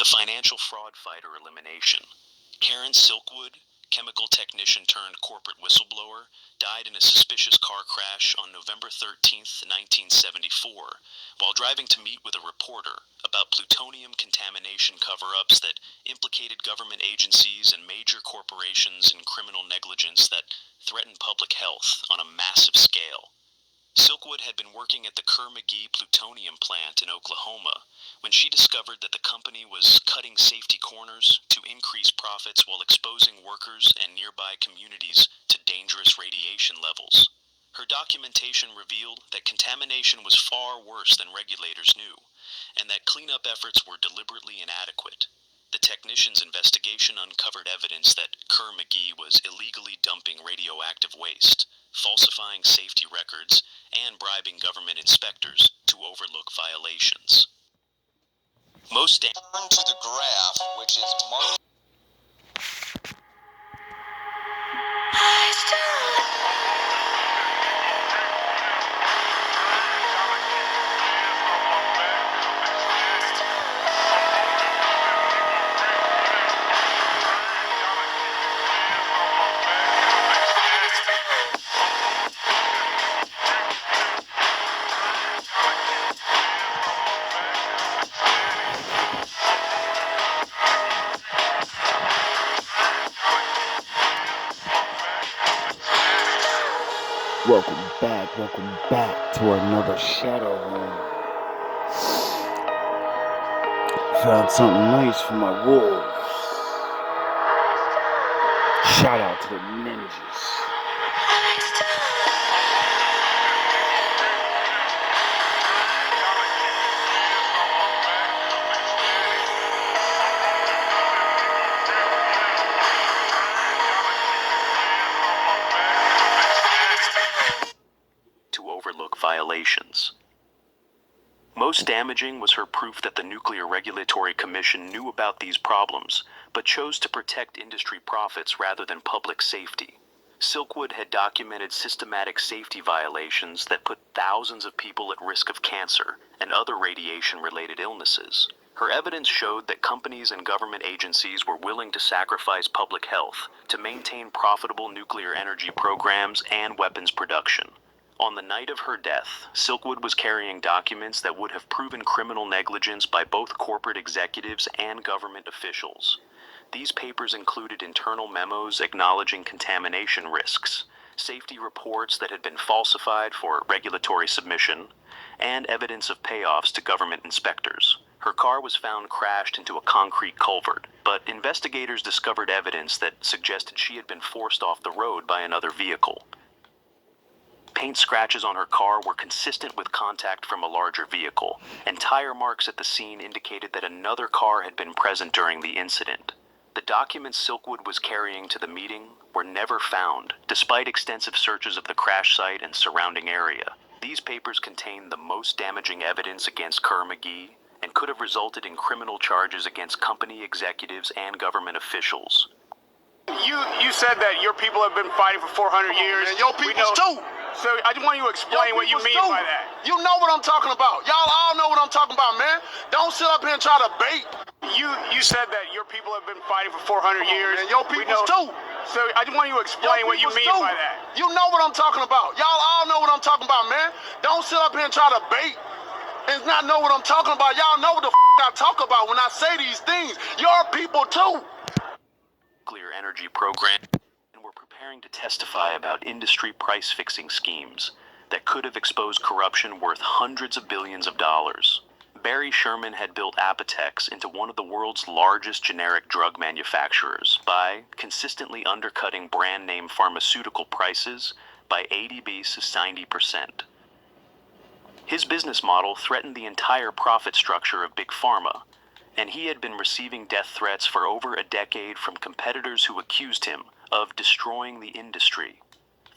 The financial fraud fighter elimination. Karen Silkwood, chemical technician turned corporate whistleblower, died in a suspicious car crash on November 13th, 1974, while driving to meet with a reporter about plutonium contamination cover-ups that implicated government agencies and major corporations in criminal negligence that threatened public health on a massive scale. Silkwood had been working at the Kerr-McGee plutonium plant in Oklahoma when she discovered that the company was cutting safety corners to increase profits while exposing workers and nearby communities to dangerous radiation levels. Her documentation revealed that contamination was far worse than regulators knew, and that cleanup efforts were deliberately inadequate. The technician's investigation uncovered evidence that Kerr-McGee was illegally dumping radioactive waste, falsifying safety records, and bribing government inspectors to overlook violations. Most turn to the graph, which is marked. Welcome back to another Shadow Room. Found something nice for my wolves. Shout out to the ninjas. Violations. Most damaging was her proof that the Nuclear Regulatory Commission knew about these problems, but chose to protect industry profits rather than public safety. Silkwood had documented systematic safety violations that put thousands of people at risk of cancer and other radiation-related illnesses. Her evidence showed that companies and government agencies were willing to sacrifice public health to maintain profitable nuclear energy programs and weapons production. On the night of her death, Silkwood was carrying documents that would have proven criminal negligence by both corporate executives and government officials. These papers included internal memos acknowledging contamination risks, safety reports that had been falsified for regulatory submission, and evidence of payoffs to government inspectors. Her car was found crashed into a concrete culvert, but investigators discovered evidence that suggested she had been forced off the road by another vehicle. Paint scratches on her car were consistent with contact from a larger vehicle, and tire marks at the scene indicated that another car had been present during the incident. The documents Silkwood was carrying to the meeting were never found, despite extensive searches of the crash site and surrounding area. These papers contained the most damaging evidence against Kerr-McGee and could have resulted in criminal charges against company executives and government officials. You said that your people have been fighting for 400 years. And your peoples too. So I just want you to explain what you mean by that. You know what I'm talking about. Y'all all know what I'm talking about, man. Don't sit up here and try to bait. You said that your people have been fighting for 400 years. And your peoples too. So I just want you to explain what you mean by that. You know what I'm talking about. Y'all all know what I'm talking about, man. Don't sit up here and try to bait and not know what I'm talking about. Y'all know what the I talk about when I say these things. Your people too. Nuclear energy program, and were preparing to testify about industry price-fixing schemes that could have exposed corruption worth hundreds of billions of dollars. Barry Sherman had built Apotex into one of the world's largest generic drug manufacturers by consistently undercutting brand-name pharmaceutical prices by 80% to 90%. His business model threatened the entire profit structure of Big Pharma, and he had been receiving death threats for over a decade from competitors who accused him of destroying the industry.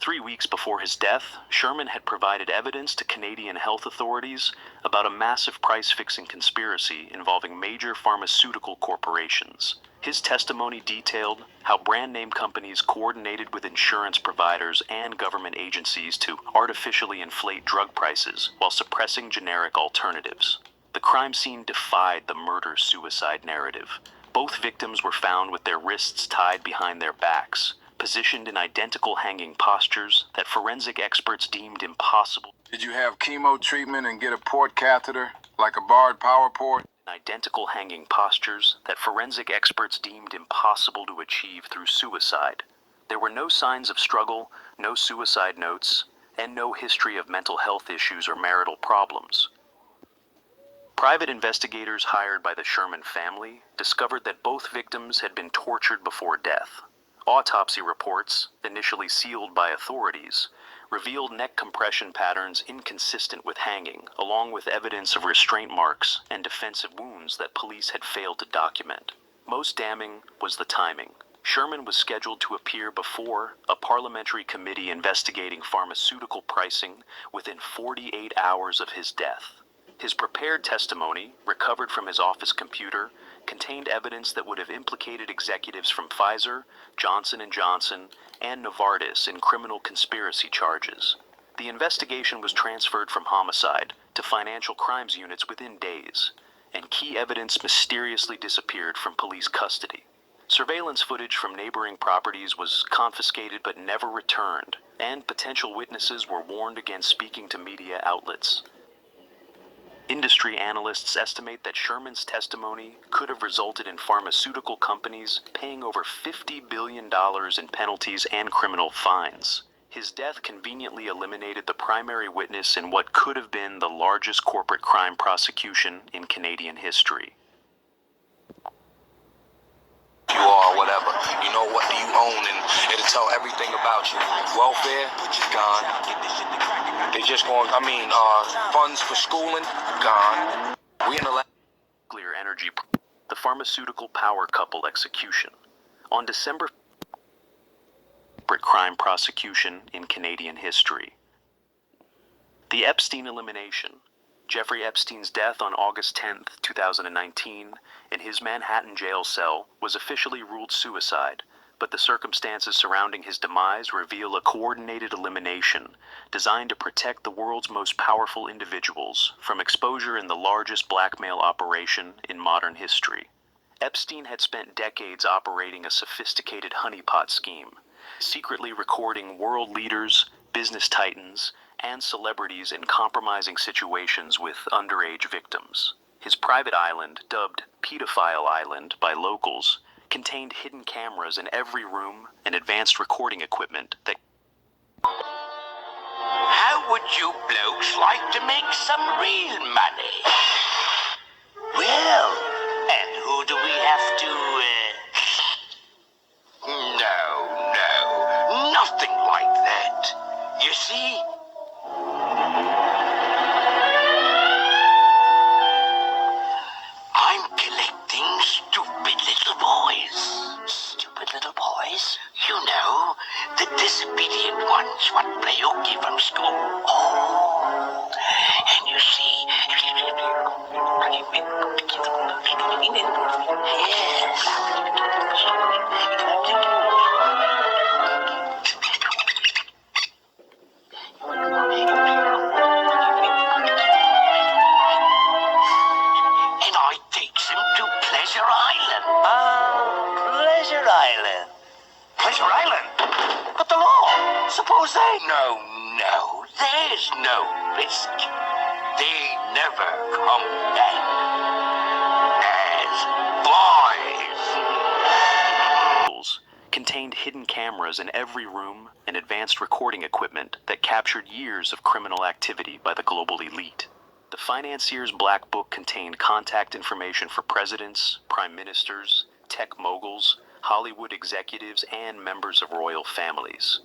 3 weeks before his death, Sherman had provided evidence to Canadian health authorities about a massive price-fixing conspiracy involving major pharmaceutical corporations. His testimony detailed how brand-name companies coordinated with insurance providers and government agencies to artificially inflate drug prices while suppressing generic alternatives. The crime scene defied the murder-suicide narrative. Both victims were found with their wrists tied behind their backs, positioned in identical hanging postures that forensic experts deemed impossible. Did you have chemo treatment and get a port catheter, like a barred power port? Identical hanging postures that forensic experts deemed impossible to achieve through suicide. There were no signs of struggle, no suicide notes, and no history of mental health issues or marital problems. Private investigators hired by the Sherman family discovered that both victims had been tortured before death. Autopsy reports, initially sealed by authorities, revealed neck compression patterns inconsistent with hanging, along with evidence of restraint marks and defensive wounds that police had failed to document. Most damning was the timing. Sherman was scheduled to appear before a parliamentary committee investigating pharmaceutical pricing within 48 hours of his death. His prepared testimony, recovered from his office computer, contained evidence that would have implicated executives from Pfizer, Johnson & Johnson, and Novartis in criminal conspiracy charges. The investigation was transferred from homicide to financial crimes units within days, and key evidence mysteriously disappeared from police custody. Surveillance footage from neighboring properties was confiscated but never returned, and potential witnesses were warned against speaking to media outlets. Industry analysts estimate that Sherman's testimony could have resulted in pharmaceutical companies paying over $50 billion in penalties and criminal fines. His death conveniently eliminated the primary witness in what could have been the largest corporate crime prosecution in Canadian history. You are whatever. You know what do you own, and it'll tell everything about you. Welfare, gone. They just going, funds for schooling, gone. We in the Nuclear energy, the pharmaceutical power couple execution. On December, corporate crime prosecution in Canadian history. The Epstein elimination. Jeffrey Epstein's death on August 10, 2019, in his Manhattan jail cell was officially ruled suicide, but the circumstances surrounding his demise reveal a coordinated elimination designed to protect the world's most powerful individuals from exposure in the largest blackmail operation in modern history. Epstein had spent decades operating a sophisticated honeypot scheme, secretly recording world leaders, business titans, and celebrities in compromising situations with underage victims. His private island, dubbed Pedophile Island by locals, contained hidden cameras in every room and advanced recording equipment that... How would you blokes like to make some real money? Well, and who do we have to, No, nothing like that. You see? I'm collecting stupid little boys. Stupid little boys? You know, the disobedient ones what play hooky from school. Oh, and you see... Pleasure Island. Pleasure Island? But the law, suppose they... No, there's no risk. They never come back as boys. Contained hidden cameras in every room and advanced recording equipment that captured years of criminal activity by the global elite. The financier's black book contained contact information for presidents, prime ministers, tech moguls, Hollywood executives, and members of royal families.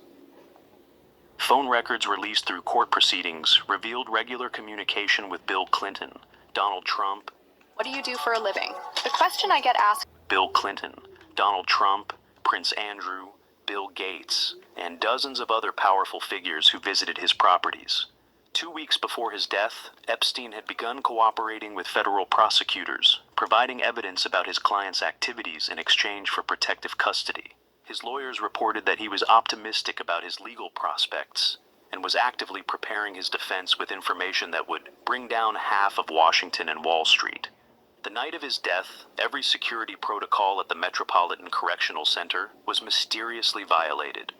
Phone records released through court proceedings revealed regular communication with Bill Clinton, Donald Trump. What do you do for a living? The question I get asked. Bill Clinton, Donald Trump, Prince Andrew, Bill Gates, and dozens of other powerful figures who visited his properties. 2 weeks before his death, Epstein had begun cooperating with federal prosecutors, providing evidence about his client's activities in exchange for protective custody. His lawyers reported that he was optimistic about his legal prospects and was actively preparing his defense with information that would bring down half of Washington and Wall Street. The night of his death, every security protocol at the Metropolitan Correctional Center was mysteriously violated.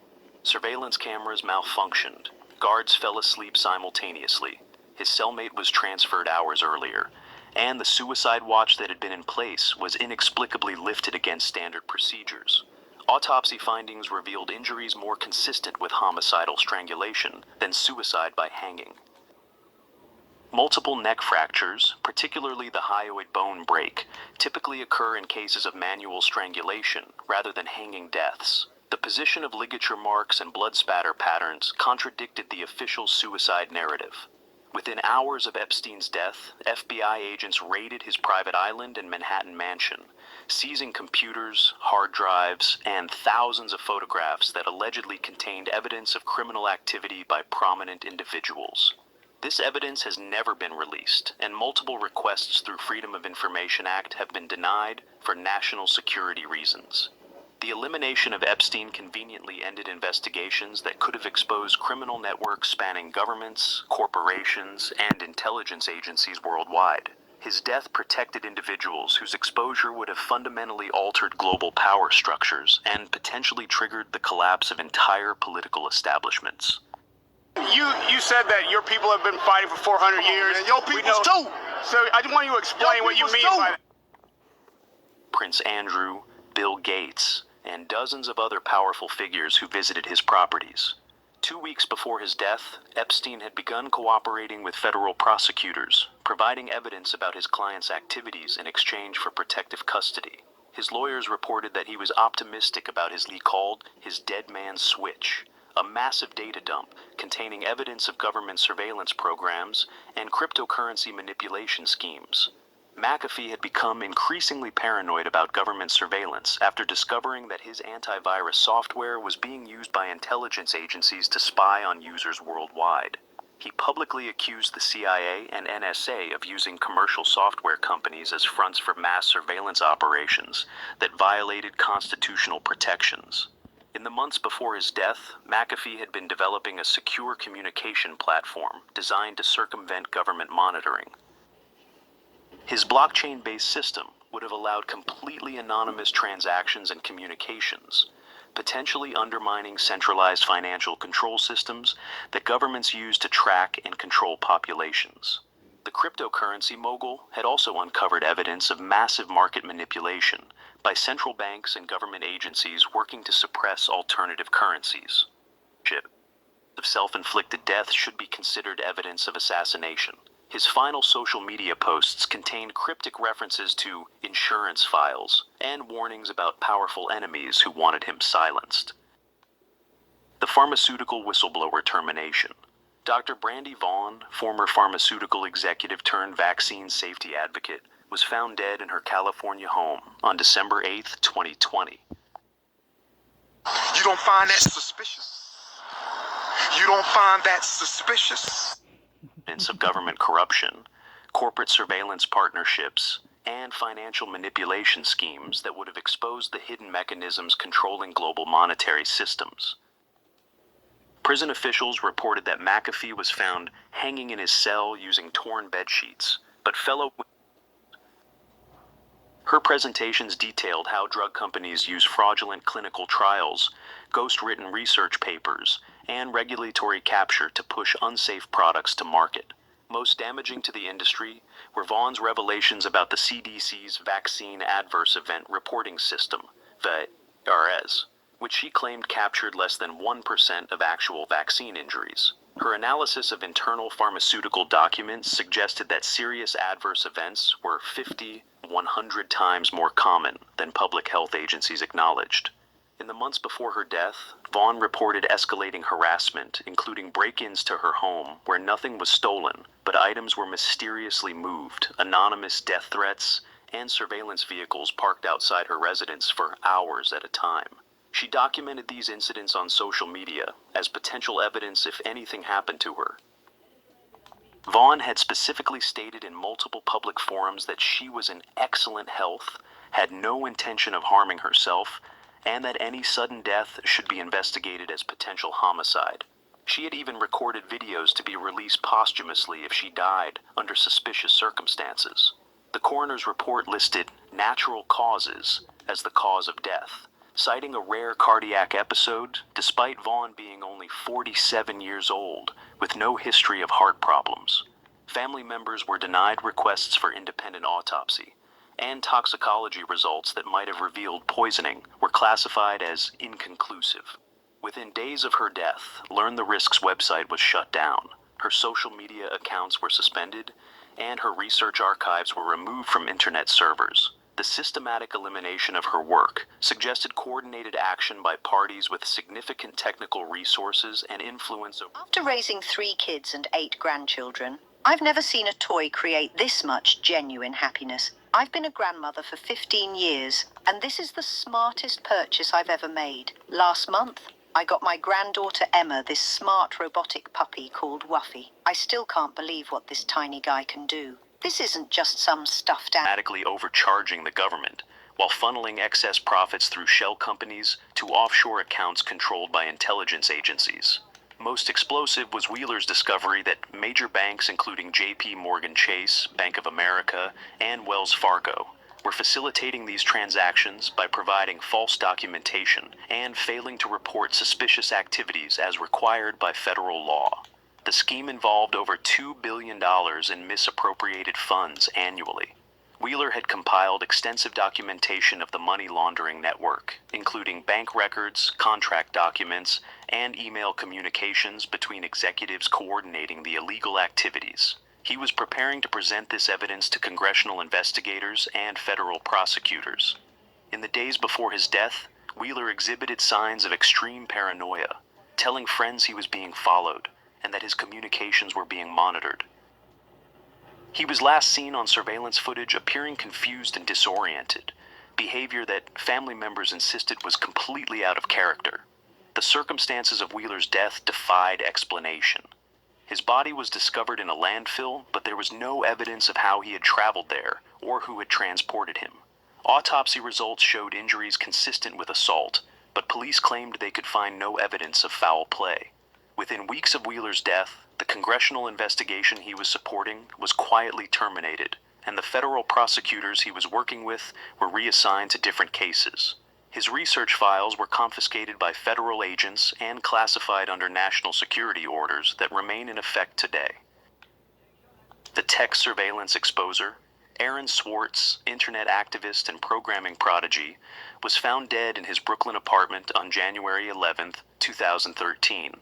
Surveillance cameras malfunctioned. Guards fell asleep simultaneously. His cellmate was transferred hours earlier, and the suicide watch that had been in place was inexplicably lifted against standard procedures. Autopsy findings revealed injuries more consistent with homicidal strangulation than suicide by hanging. Multiple neck fractures, particularly the hyoid bone break, typically occur in cases of manual strangulation rather than hanging deaths. The position of ligature marks and blood spatter patterns contradicted the official suicide narrative. Within hours of Epstein's death, FBI agents raided his private island and Manhattan mansion, seizing computers, hard drives, and thousands of photographs that allegedly contained evidence of criminal activity by prominent individuals. This evidence has never been released, and multiple requests through Freedom of Information Act have been denied for national security reasons. The elimination of Epstein conveniently ended investigations that could have exposed criminal networks spanning governments, corporations, and intelligence agencies worldwide. His death protected individuals whose exposure would have fundamentally altered global power structures and potentially triggered the collapse of entire political establishments. You said that your people have been fighting for 400 years. And your We people's know- too. So I just want you to explain what you mean by that. Prince Andrew, Bill Gates, and dozens of other powerful figures who visited his properties. 2 weeks before his death, Epstein had begun cooperating with federal prosecutors, providing evidence about his client's activities in exchange for protective custody. His lawyers reported that he was optimistic about his called his dead man's switch, a massive data dump containing evidence of government surveillance programs and cryptocurrency manipulation schemes. McAfee had become increasingly paranoid about government surveillance after discovering that his antivirus software was being used by intelligence agencies to spy on users worldwide. He publicly accused the CIA and NSA of using commercial software companies as fronts for mass surveillance operations that violated constitutional protections. In the months before his death, McAfee had been developing a secure communication platform designed to circumvent government monitoring. His blockchain-based system would have allowed completely anonymous transactions and communications, potentially undermining centralized financial control systems that governments use to track and control populations. The cryptocurrency mogul had also uncovered evidence of massive market manipulation by central banks and government agencies working to suppress alternative currencies. Of self-inflicted death should be considered evidence of assassination. His final social media posts contained cryptic references to insurance files and warnings about powerful enemies who wanted him silenced. The pharmaceutical whistleblower termination. Dr. Brandy Vaughn, former pharmaceutical executive turned vaccine safety advocate, was found dead in her California home on December 8, 2020. You don't find that suspicious? You don't find that suspicious? Of government corruption, corporate surveillance partnerships, and financial manipulation schemes that would have exposed the hidden mechanisms controlling global monetary systems. Prison officials reported that McAfee was found hanging in his cell using torn bedsheets, but her presentations detailed how drug companies use fraudulent clinical trials, ghost-written research papers, and regulatory capture to push unsafe products to market. Most damaging to the industry were Vaughn's revelations about the CDC's Vaccine Adverse Event Reporting System, VARS, which she claimed captured less than 1% of actual vaccine injuries. Her analysis of internal pharmaceutical documents suggested that serious adverse events were 100 times more common than public health agencies acknowledged. In the months before her death, Vaughn reported escalating harassment, including break-ins to her home where nothing was stolen, but items were mysteriously moved, anonymous death threats, and surveillance vehicles parked outside her residence for hours at a time. She documented these incidents on social media as potential evidence if anything happened to her. Vaughn had specifically stated in multiple public forums that she was in excellent health, had no intention of harming herself, and that any sudden death should be investigated as potential homicide. She had even recorded videos to be released posthumously if she died under suspicious circumstances. The coroner's report listed natural causes as the cause of death, citing a rare cardiac episode despite Vaughn being only 47 years old with no history of heart problems. Family members were denied requests for independent autopsy, and toxicology results that might have revealed poisoning were classified as inconclusive. Within days of her death, Learn the Risk's website was shut down, her social media accounts were suspended, and her research archives were removed from internet servers. The systematic elimination of her work suggested coordinated action by parties with significant technical resources and influence over... After raising 3 kids and 8 grandchildren, I've never seen a toy create this much genuine happiness. I've been a grandmother for 15 years, and this is the smartest purchase I've ever made. Last month, I got my granddaughter Emma this smart robotic puppy called Wuffy. I still can't believe what this tiny guy can do. This isn't just some stuffed animal. Dramatically overcharging the government, while funneling excess profits through shell companies to offshore accounts controlled by intelligence agencies. Most explosive was Wheeler's discovery that major banks including JP Morgan Chase, Bank of America, and Wells Fargo were facilitating these transactions by providing false documentation and failing to report suspicious activities as required by federal law. The scheme involved over $2 billion in misappropriated funds annually. Wheeler had compiled extensive documentation of the money laundering network, including bank records, contract documents, and email communications between executives coordinating the illegal activities. He was preparing to present this evidence to congressional investigators and federal prosecutors. In the days before his death, Wheeler exhibited signs of extreme paranoia, telling friends he was being followed and that his communications were being monitored. He was last seen on surveillance footage appearing confused and disoriented, behavior that family members insisted was completely out of character. The circumstances of Wheeler's death defied explanation. His body was discovered in a landfill, but there was no evidence of how he had traveled there or who had transported him. Autopsy results showed injuries consistent with assault, but police claimed they could find no evidence of foul play. Within weeks of Wheeler's death, the congressional investigation he was supporting was quietly terminated, and the federal prosecutors he was working with were reassigned to different cases. His research files were confiscated by federal agents and classified under national security orders that remain in effect today. The tech surveillance exposer, Aaron Swartz, internet activist and programming prodigy, was found dead in his Brooklyn apartment on January 11, 2013,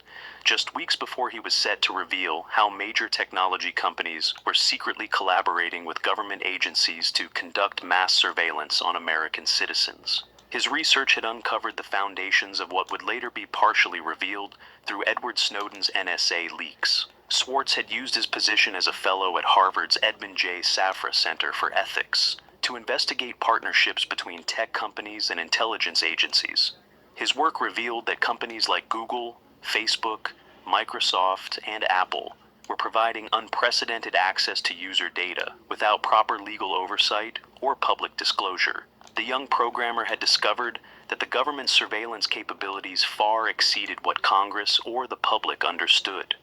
just weeks before he was set to reveal how major technology companies were secretly collaborating with government agencies to conduct mass surveillance on American citizens. His research had uncovered the foundations of what would later be partially revealed through Edward Snowden's NSA leaks. Swartz had used his position as a fellow at Harvard's Edmund J. Safra Center for Ethics to investigate partnerships between tech companies and intelligence agencies. His work revealed that companies like Google, Facebook, Microsoft, and Apple were providing unprecedented access to user data without proper legal oversight or public disclosure. The young programmer had discovered that the government's surveillance capabilities far exceeded what Congress or the public understood.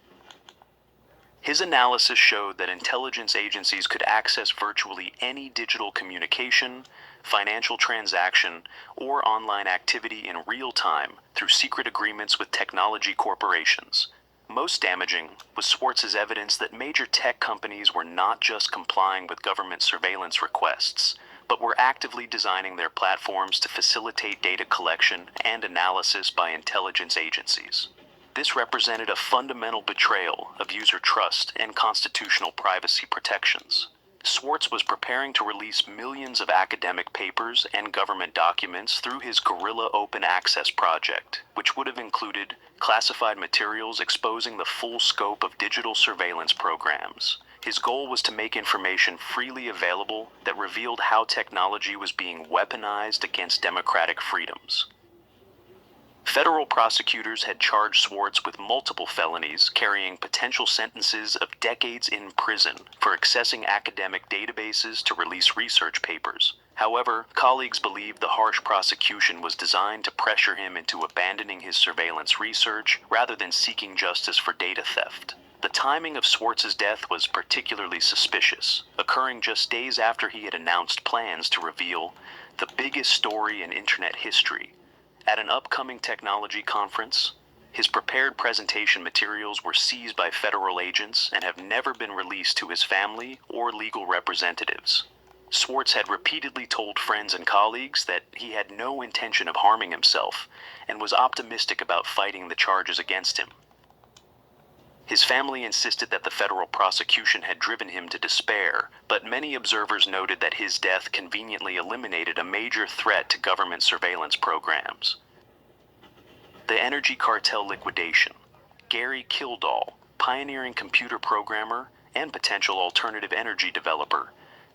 His analysis showed that intelligence agencies could access virtually any digital communication, financial transaction, or online activity in real time through secret agreements with technology corporations. Most damaging was Swartz's evidence that major tech companies were not just complying with government surveillance requests, but were actively designing their platforms to facilitate data collection and analysis by intelligence agencies. This represented a fundamental betrayal of user trust and constitutional privacy protections. Swartz was preparing to release millions of academic papers and government documents through his Guerrilla Open Access project, which would have included classified materials exposing the full scope of digital surveillance programs. His goal was to make information freely available that revealed how technology was being weaponized against democratic freedoms. Federal prosecutors had charged Swartz with multiple felonies carrying potential sentences of decades in prison for accessing academic databases to release research papers. However, colleagues believed the harsh prosecution was designed to pressure him into abandoning his surveillance research rather than seeking justice for data theft. The timing of Swartz's death was particularly suspicious, occurring just days after he had announced plans to reveal the biggest story in internet history. At an upcoming technology conference, his prepared presentation materials were seized by federal agents and have never been released to his family or legal representatives. Swartz had repeatedly told friends and colleagues that he had no intention of harming himself and was optimistic about fighting the charges against him. His family insisted that the federal prosecution had driven him to despair, but many observers noted that his death conveniently eliminated a major threat to government surveillance programs. The energy cartel liquidation. Gary Kildall, pioneering computer programmer and potential alternative energy developer,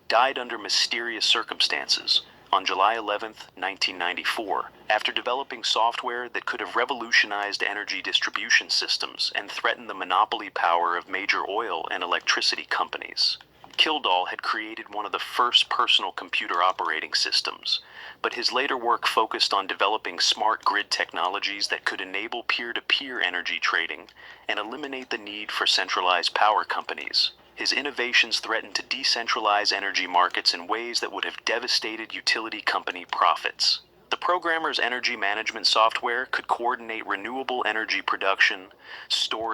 died under mysterious circumstances on July 11, 1994, after developing software that could have revolutionized energy distribution systems and threatened the monopoly power of major oil and electricity companies. Kildall had created one of the first personal computer operating systems, but his later work focused on developing smart grid technologies that could enable peer-to-peer energy trading and eliminate the need for centralized power companies. His innovations threatened to decentralize energy markets in ways that would have devastated utility company profits. The programmer's energy management software could coordinate renewable energy production, storage,